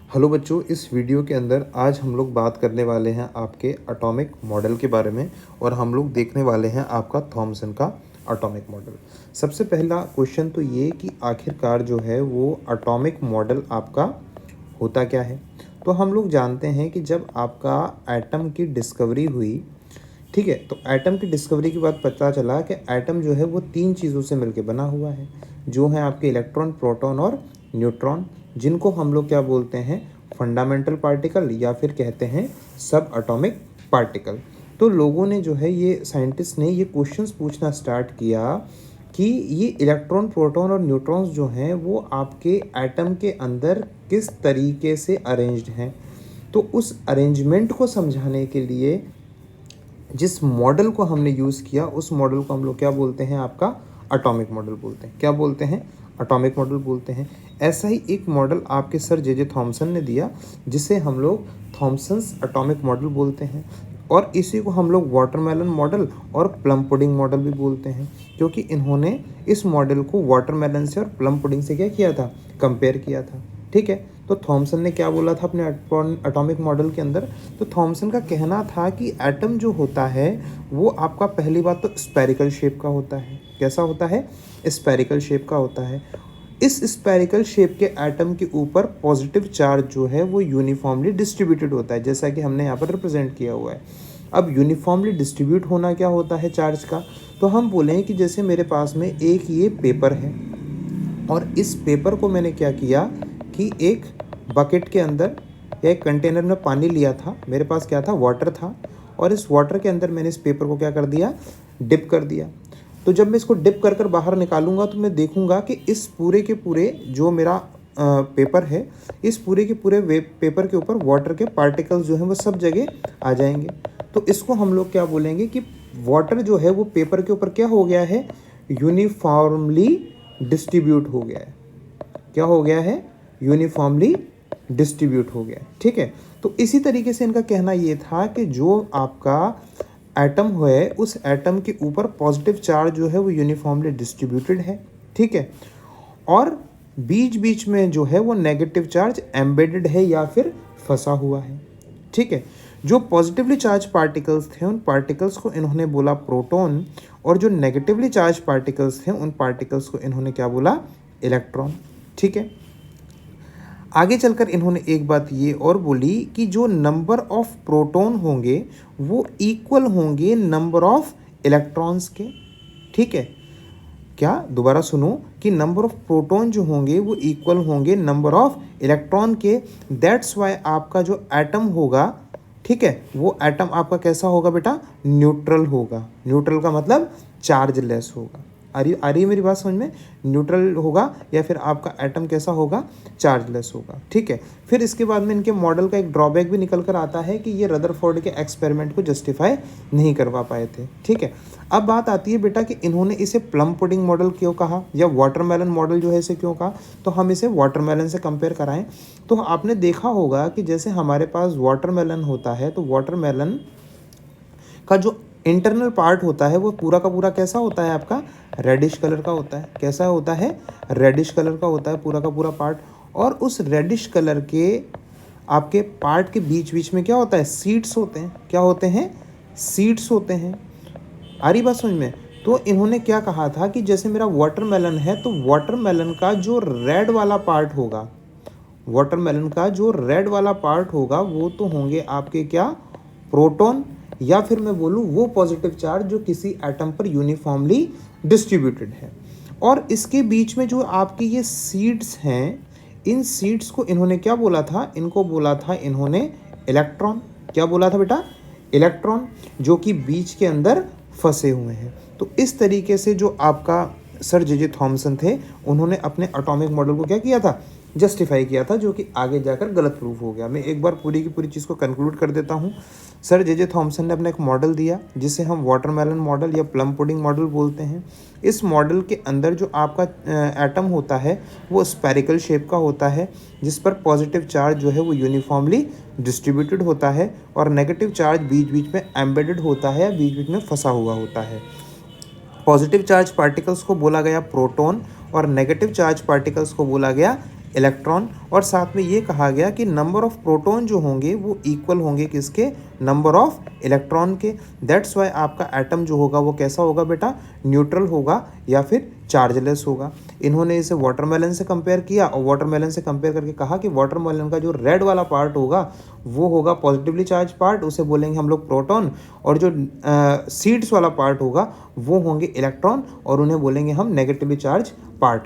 Hello बच्चों, इस video के अंदर आज हम लोग बात करने वाले हैं आपके एटॉमिक मॉडल के बारे में और हम लोग देखने वाले हैं आपका थॉमसन का एटॉमिक मॉडल। सबसे पहला क्वेश्चन तो ये कि आखिरकार जो है वो एटॉमिक मॉडल आपका होता क्या है। तो हम लोग जानते हैं कि जब आपका एटम की डिस्कवरी हुई, ठीक है, तो एटम की डिस्कवरी के बाद पता चला कि एटम जो है वो तीन चीज़ों से मिलकर बना हुआ है, जो है आपके इलेक्ट्रॉन, प्रोटॉन और न्यूट्रॉन, जिनको हम लोग क्या बोलते हैं, फंडामेंटल पार्टिकल या फिर कहते हैं सब एटॉमिक पार्टिकल। तो लोगों ने जो है, ये साइंटिस्ट ने ये क्वेश्चंस पूछना स्टार्ट किया कि ये इलेक्ट्रॉन, प्रोटॉन और न्यूट्रॉन्स जो हैं वो आपके एटम के अंदर किस तरीके से अरेंज्ड हैं। तो उस अरेंजमेंट को समझाने के लिए जिस मॉडल को हमने यूज़ किया, उस मॉडल को हम लोग क्या बोलते हैं, आपका एटॉमिक मॉडल बोलते हैं। क्या बोलते हैं? एटॉमिक मॉडल बोलते हैं। ऐसा ही एक मॉडल आपके सर जे थॉमसन ने दिया, जिसे हम लोग थॉमसन्स एटॉमिक मॉडल बोलते हैं, और इसी को हम लोग वाटरमेलन मॉडल और प्लम पुडिंग मॉडल भी बोलते हैं, क्योंकि इन्होंने इस मॉडल को वाटरमेलन से और प्लम पुडिंग से क्या किया था, कंपेयर किया था। ठीक है, तो थॉमसन ने क्या बोला था अपने एटॉमिक मॉडल के अंदर? तो थॉमसन का कहना था कि एटम जो होता है वो आपका, पहली बात तो स्फेरिकल शेप का होता है। कैसा होता है? स्फेरिकल शेप का होता है। इस स्फेरिकल शेप के एटम के ऊपर पॉजिटिव चार्ज जो है वो यूनिफॉर्मली डिस्ट्रीब्यूटेड होता है, जैसा कि हमने यहाँ पर रिप्रेजेंट किया हुआ है। अब यूनिफॉर्मली डिस्ट्रीब्यूट होना क्या होता है चार्ज का? तो हम बोलें कि जैसे मेरे पास में एक ये पेपर है, और इस पेपर को मैंने क्या किया कि एक बकेट के अंदर या एक कंटेनर में पानी लिया था, मेरे पास क्या था, वाटर था, और इस वाटर के अंदर मैंने इस पेपर को क्या कर दिया, डिप कर दिया। तो जब मैं इसको डिप कर कर बाहर निकालूंगा तो मैं देखूंगा कि इस पूरे के पूरे जो मेरा पेपर है, इस पूरे के पूरे पेपर के ऊपर वाटर के पार्टिकल्स जो हैं वो सब जगह आ जाएंगे। तो इसको हम लोग क्या बोलेंगे कि वाटर जो है वो पेपर के ऊपर क्या हो गया है, यूनिफॉर्मली डिस्ट्रीब्यूट हो गया है। क्या हो गया है? यूनिफॉर्मली डिस्ट्रीब्यूट हो गया है। ठीक है, तो इसी तरीके से इनका कहना ये था कि जो आपका एटम है, उस एटम के ऊपर पॉजिटिव चार्ज जो है वो यूनिफॉर्मली डिस्ट्रीब्यूटेड है। ठीक है, और बीच बीच में जो है वो नेगेटिव चार्ज एम्बेडेड है या फिर फंसा हुआ है। ठीक है, जो पॉजिटिवली चार्ज पार्टिकल्स थे उन पार्टिकल्स को इन्होंने बोला प्रोटॉन, और जो नेगेटिवली चार्ज पार्टिकल्स थे उन पार्टिकल्स को इन्होंने क्या बोला, इलेक्ट्रॉन। ठीक है, आगे चलकर इन्होंने एक बात ये और बोली कि जो नंबर ऑफ प्रोटॉन होंगे वो इक्वल होंगे नंबर ऑफ इलेक्ट्रॉन्स के। ठीक है, क्या? दोबारा सुनो कि नंबर ऑफ प्रोटॉन जो होंगे वो इक्वल होंगे नंबर ऑफ इलेक्ट्रॉन के। दैट्स वाई आपका जो एटम होगा, ठीक है, वो एटम आपका कैसा होगा बेटा, न्यूट्रल होगा। न्यूट्रल का मतलब चार्जलेस होगा। आ रही है मेरी बात समझ में? न्यूट्रल होगा या फिर आपका एटम कैसा होगा, चार्जलेस होगा। ठीक है, फिर इसके बाद में इनके मॉडल का एक ड्रॉबैक भी निकल कर आता है कि ये रदरफोर्ड के एक्सपेरिमेंट को जस्टिफाई नहीं करवा पाए थे। ठीक है, अब बात आती है बेटा कि इन्होंने इसे प्लम पुडिंग मॉडल क्यों कहा या वाटरमेलन मॉडल जो है इसे क्यों कहा। तो हम इसे वाटरमेलन से कंपेयर कराएं तो आपने देखा होगा कि जैसे हमारे पास वाटरमेलन होता है, तो वाटरमेलन का जो इंटरनल पार्ट होता है वो पूरा का पूरा कैसा होता है, आपका रेडिश कलर का होता है। कैसा होता है? रेडिश कलर का होता है पूरा का पूरा पार्ट। और उस रेडिश कलर के आपके पार्ट के बीच बीच में क्या होता है, सीड्स होते हैं। क्या होते हैं? सीड्स होते हैं। आ रही बात समझ में? तो इन्होंने क्या कहा था कि जैसे मेरा वाटरमेलन है, तो वाटरमेलन का जो रेड वाला पार्ट होगा, वाटरमेलन का जो रेड वाला पार्ट होगा वो तो होंगे आपके क्या, प्रोटॉन, या फिर मैं बोलूँ वो पॉजिटिव चार्ज जो किसी एटम पर यूनिफॉर्मली डिस्ट्रीब्यूटेड है। और इसके बीच में जो आपके ये सीड्स हैं, इन सीड्स को इन्होंने क्या बोला था, इनको बोला था इन्होंने इलेक्ट्रॉन। क्या बोला था बेटा? इलेक्ट्रॉन, जो कि बीच के अंदर फंसे हुए हैं। तो इस तरीके से जो आपका सर जे थॉमसन थे, उन्होंने अपने एटॉमिक मॉडल को क्या किया था, जस्टिफाई किया था, जो कि आगे जाकर गलत प्रूफ हो गया। मैं एक बार पूरी की पूरी चीज़ को कंक्लूड कर देता हूँ। सर जे थॉमसन ने अपना एक मॉडल दिया जिसे हम वाटरमेलन मॉडल या प्लम पुडिंग मॉडल बोलते हैं। इस मॉडल के अंदर जो आपका एटम होता है वो स्फेरिकल शेप का होता है, जिस पर पॉजिटिव चार्ज जो है वो यूनिफॉर्मली डिस्ट्रीब्यूटेड होता है, और नेगेटिव चार्ज बीच बीच में एम्बेडेड होता है, बीच बीच में फंसा हुआ होता है। पॉजिटिव चार्ज पार्टिकल्स को बोला गया प्रोटॉन और नेगेटिव चार्ज पार्टिकल्स को बोला गया इलेक्ट्रॉन, और साथ में ये कहा गया कि नंबर ऑफ प्रोटॉन जो होंगे वो इक्वल होंगे किसके, नंबर ऑफ इलेक्ट्रॉन के। दैट्स वाई आपका एटम जो होगा वो कैसा होगा बेटा, न्यूट्रल होगा या फिर चार्जलेस होगा। इन्होंने इसे वाटरमेलन से कंपेयर किया और वाटरमेलन से कंपेयर करके कहा कि वाटरमेलन का जो रेड वाला पार्ट होगा वो होगा पॉजिटिवली चार्ज पार्ट, उसे बोलेंगे हम लोग प्रोटॉन, और जो सीड्स वाला पार्ट होगा वो होंगे इलेक्ट्रॉन और उन्हें बोलेंगे हम नेगेटिवली चार्ज पार्ट।